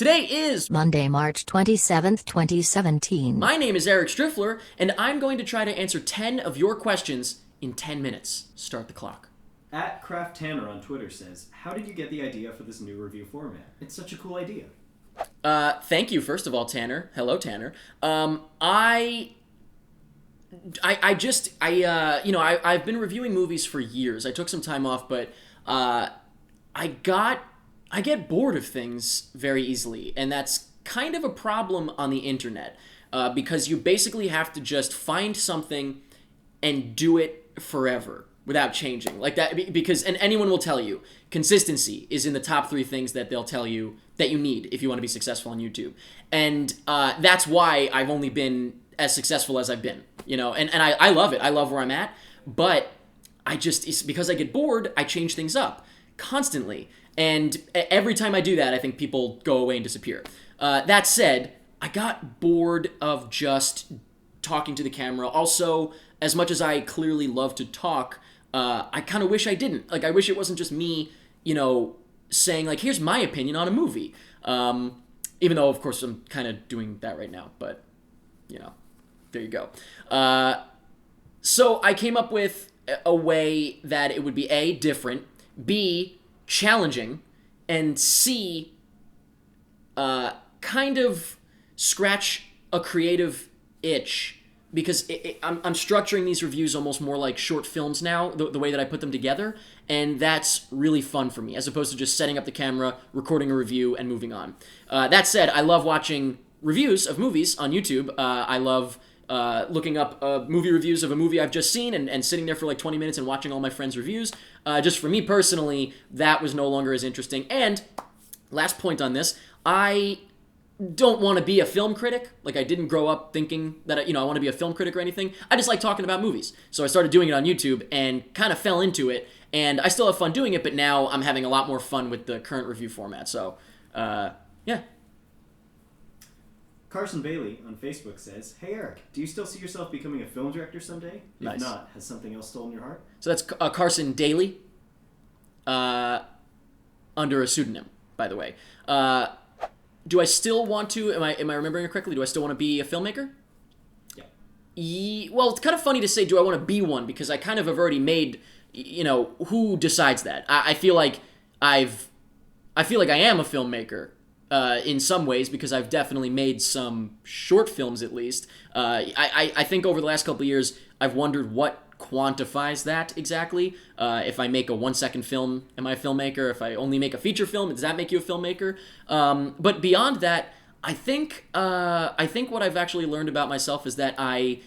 Today is Monday, March 27th, 2017. My name is Eric Striffler, and I'm going to try to answer 10 of your questions in 10 minutes. Start the clock. At Craft Tanner on Twitter says, how did you get the idea for this new review format? It's such a cool idea. Thank you, first of all, Tanner. Hello, Tanner. I've been reviewing movies for years. I took some time off, but I get bored of things very easily, and that's kind of a problem on the internet, because you basically have to just find something and do it forever without changing like that, because and anyone will tell you consistency is in the top 3 things that they'll tell you that you need if you want to be successful on YouTube, and that's why I've only been as successful as I've been, and I love it. I love where I'm at, but it's because I get bored, I change things up constantly. And every time I do that, I think people go away and disappear. That said, I got bored of just talking to the camera. Also, as much as I clearly love to talk, I kind of wish I didn't. Like, I wish it wasn't just me, saying, like, here's my opinion on a movie. Even though, of course, I'm kind of doing that right now. But, there you go. So I came up with a way that it would be A, different, B, challenging, and C, kind of scratch a creative itch, because I'm structuring these reviews almost more like short films now, the way that I put them together, and that's really fun for me, as opposed to just setting up the camera, recording a review, and moving on. That said, I love watching reviews of movies on YouTube. I love looking up movie reviews of a movie I've just seen and sitting there for like 20 minutes and watching all my friends' reviews. Just for me personally, that was no longer as interesting. And last point on this, I don't want to be a film critic. Like, I didn't grow up thinking that I want to be a film critic or anything. I just like talking about movies. So I started doing it on YouTube and kind of fell into it. And I still have fun doing it, but now I'm having a lot more fun with the current review format. So, yeah. Carson Bailey on Facebook says, hey Eric, do you still see yourself becoming a film director someday? Nice. If not, has something else stolen your heart? So that's Carson Daly, under a pseudonym, by the way. Do I still want to, am I remembering it correctly, do I still want to be a filmmaker? Yeah. Well, it's kind of funny to say, do I want to be one, because I kind of have already made, who decides that? I feel like I am a filmmaker. In some ways, because I've definitely made some short films, at least. I think over the last couple of years, I've wondered what quantifies that exactly. If I make a 1-second film, am I a filmmaker? If I only make a feature film, does that make you a filmmaker? But beyond that, I think what I've actually learned about myself is that I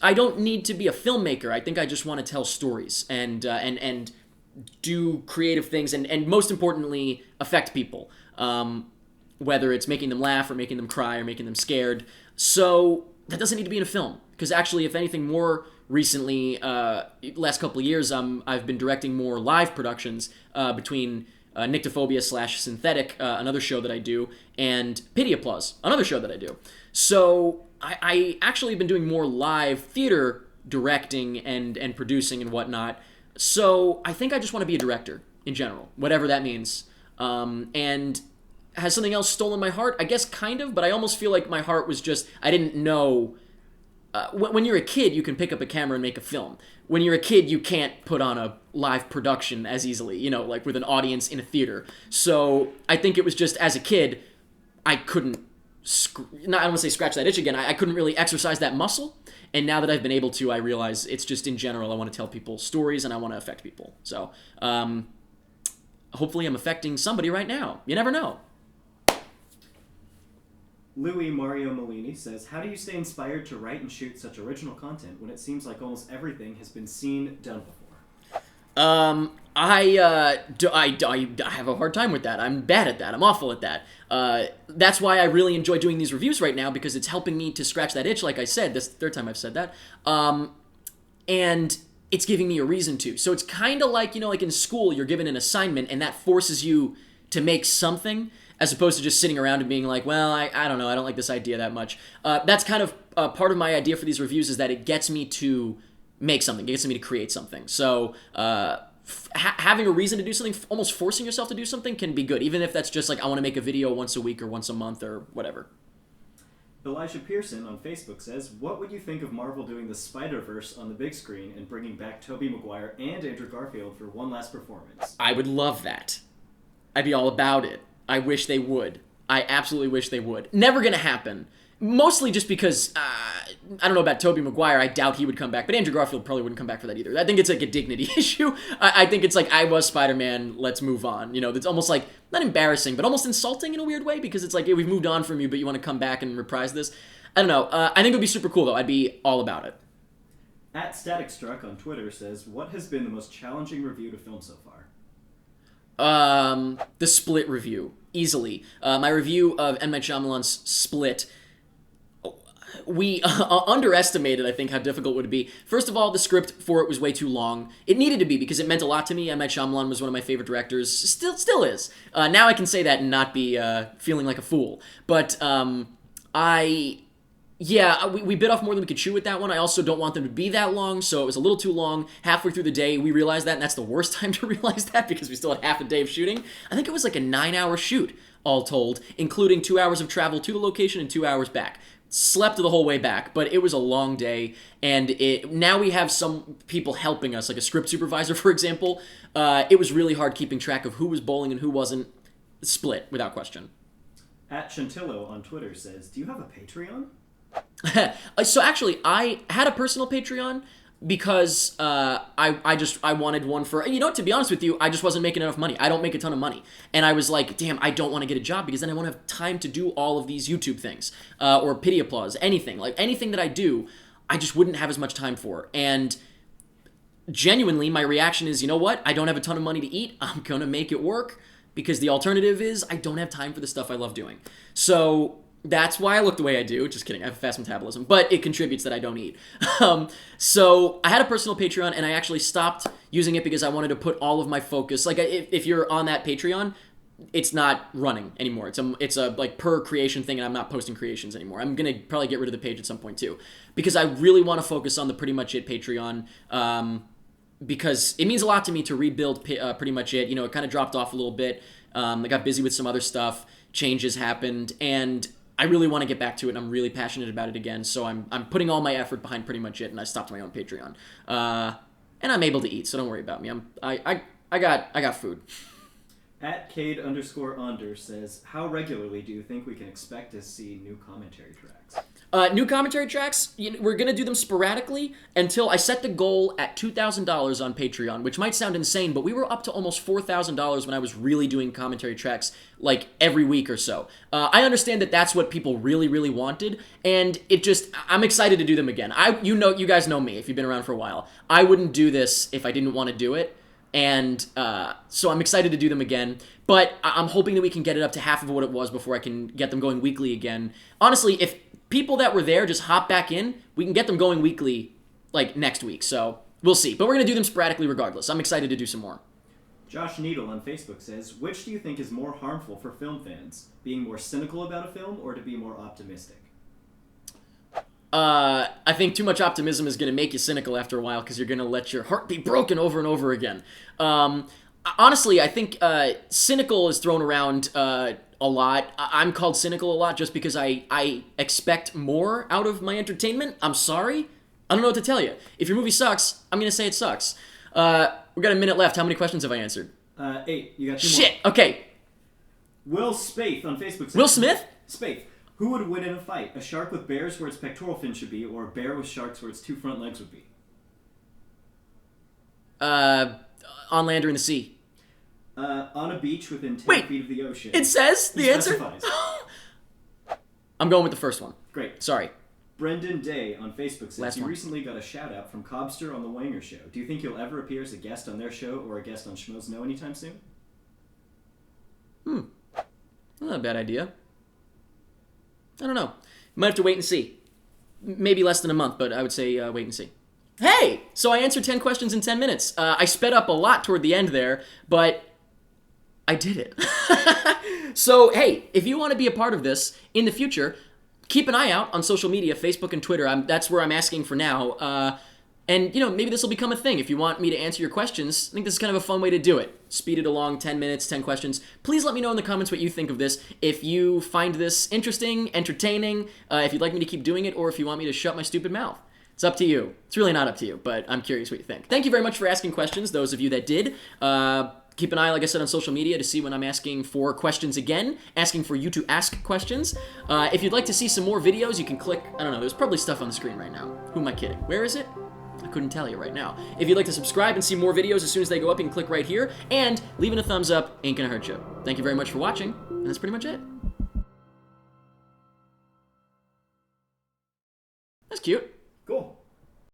don't need to be a filmmaker. I think I just want to tell stories and do creative things and most importantly, affect people. Whether it's making them laugh or making them cry or making them scared. So that doesn't need to be in a film. Because actually, if anything, more recently, last couple of years, I've been directing more live productions between Nyctophobia/Synthetic, another show that I do, and Pity Applause, another show that I do. So I actually have been doing more live theater directing and producing and whatnot. So I think I just want to be a director in general, whatever that means. And has something else stolen my heart? I guess kind of, but I almost feel like my heart was just, I didn't know. When you're a kid, you can pick up a camera and make a film. When you're a kid, you can't put on a live production as easily, like with an audience in a theater. So I think it was just, as a kid, I couldn't, I don't want to say scratch that itch again, I couldn't really exercise that muscle. And now that I've been able to, I realize it's just in general, I want to tell people stories and I want to affect people. So hopefully I'm affecting somebody right now. You never know. Louis Mario Molini says, how do you stay inspired to write and shoot such original content when it seems like almost everything has been seen, done before? I have a hard time with that. I'm bad at that. I'm awful at that. That's why I really enjoy doing these reviews right now, because it's helping me to scratch that itch, like I said. This is the third time I've said that. And it's giving me a reason to. So it's kind of like, like in school, you're given an assignment, and that forces you to make something, as opposed to just sitting around and being like, well, I don't know, I don't like this idea that much. That's kind of part of my idea for these reviews, is that it gets me to make something. It gets me to create something. So having a reason to do something, almost forcing yourself to do something, can be good, even if that's just like, I want to make a video once a week or once a month or whatever. Elijah Pearson on Facebook says, what would you think of Marvel doing the Spider-Verse on the big screen and bringing back Tobey Maguire and Andrew Garfield for one last performance? I would love that. I'd be all about it. I wish they would. I absolutely wish they would. Never gonna happen. Mostly just because, I don't know about Tobey Maguire, I doubt he would come back, but Andrew Garfield probably wouldn't come back for that either. I think it's like a dignity issue. I think it's like, I was Spider-Man, let's move on. You know, it's almost like, not embarrassing, but almost insulting in a weird way, because it's like, hey, we've moved on from you, but you want to come back and reprise this? I don't know. I think it would be super cool, though. I'd be all about it. At Static Struck on Twitter says, what has been the most challenging review to film so far? The Split review, easily. My review of M. Night Shyamalan's Split, we underestimated, I think, how difficult it would be. First of all, the script for it was way too long. It needed to be, because it meant a lot to me. M. Night Shyamalan was one of my favorite directors. Still is. Now I can say that and not be feeling like a fool. But we bit off more than we could chew with that one. I also don't want them to be that long, so it was a little too long. Halfway through the day, we realized that, and that's the worst time to realize that, because we still had half a day of shooting. I think it was like a 9-hour shoot, all told, including 2 hours of travel to the location and 2 hours back. Slept the whole way back, but it was a long day, and now we have some people helping us, like a script supervisor, for example. It was really hard keeping track of who was bowling and who wasn't. Split, without question. At Chantillo on Twitter says, do you have a Patreon? So actually, I had a personal Patreon because I wanted one for, you know what, to be honest with you, I just wasn't making enough money. I don't make a ton of money. And I was like, damn, I don't want to get a job, because then I won't have time to do all of these YouTube things, or Pity Applause, anything. Like, anything that I do, I just wouldn't have as much time for. And genuinely, my reaction is, you know what, I don't have a ton of money to eat, I'm gonna make it work, because the alternative is I don't have time for the stuff I love doing. So that's why I look the way I do. Just kidding. I have fast metabolism, but it contributes that I don't eat. So I had a personal Patreon, and I actually stopped using it because I wanted to put all of my focus. Like, if you're on that Patreon, it's not running anymore. It's a like per creation thing, and I'm not posting creations anymore. I'm gonna probably get rid of the page at some point too, because I really want to focus on the Pretty Much It Patreon. Because it means a lot to me to rebuild Pretty Much It. You know, it kind of dropped off a little bit. I got busy with some other stuff. Changes happened, and I really want to get back to it, and I'm really passionate about it again, so I'm putting all my effort behind Pretty Much It, and I stopped my own Patreon. And I'm able to eat, so don't worry about me. I got food. At Cade_under says, how regularly do you think we can expect to see new commentary tracks? New commentary tracks, we're going to do them sporadically until I set the goal at $2,000 on Patreon, which might sound insane, but we were up to almost $4,000 when I was really doing commentary tracks like every week or so. I understand that that's what people really, really wanted, and I'm excited to do them again. You guys know me if you've been around for a while. I wouldn't do this if I didn't want to do it. And so I'm excited to do them again, but I'm hoping that we can get it up to half of what it was before I can get them going weekly again. Honestly, if people that were there just hop back in, we can get them going weekly, like, next week. So we'll see. But we're going to do them sporadically regardless. I'm excited to do some more. Josh Needle on Facebook says, which do you think is more harmful for film fans? Being more cynical about a film or to be more optimistic? I think too much optimism is going to make you cynical after a while, because you're going to let your heart be broken over and over again. Honestly, I think cynical is thrown around a lot. I'm called cynical a lot just because I expect more out of my entertainment. I'm sorry. I don't know what to tell you. If your movie sucks, I'm going to say it sucks. We got a minute left. How many questions have I answered? 8. You got 2 Shit. more. Okay. Will Spaeth on Facebook says, Will Smith? Spaeth. Who would win in a fight? A shark with bears where its pectoral fin should be, or a bear with sharks where its 2 front legs would be? On land or in the sea? On a beach within 10 Wait, feet of the ocean. It says the answer? Specifies. I'm going with the first one. Great. Sorry. Brendan Day on Facebook says, Last you one. recently got a shout-out from Cobster on The Wanger Show. Do you think you'll ever appear as a guest on their show or a guest on Schmoes Know anytime soon? Not a bad idea. I don't know. Might have to wait and see. Maybe less than a month, but I would say wait and see. Hey! So I answered 10 questions in 10 minutes. I sped up a lot toward the end there, but I did it. So, hey, if you want to be a part of this in the future, keep an eye out on social media, Facebook and Twitter. That's where I'm asking for now. And, maybe this will become a thing. If you want me to answer your questions, I think this is kind of a fun way to do it. Speed it along, 10 minutes, 10 questions. Please let me know in the comments what you think of this. If you find this interesting, entertaining, if you'd like me to keep doing it, or if you want me to shut my stupid mouth. It's up to you. It's really not up to you, but I'm curious what you think. Thank you very much for asking questions, those of you that did. Keep an eye, like I said, on social media to see when I'm asking for questions again, asking for you to ask questions. If you'd like to see some more videos, you can click, I don't know, there's probably stuff on the screen right now. Who am I kidding? Where is it? I couldn't tell you right now. If you'd like to subscribe and see more videos as soon as they go up, you can click right here, and leaving a thumbs up ain't gonna hurt you. Thank you very much for watching, and that's pretty much it. That's cute. Cool.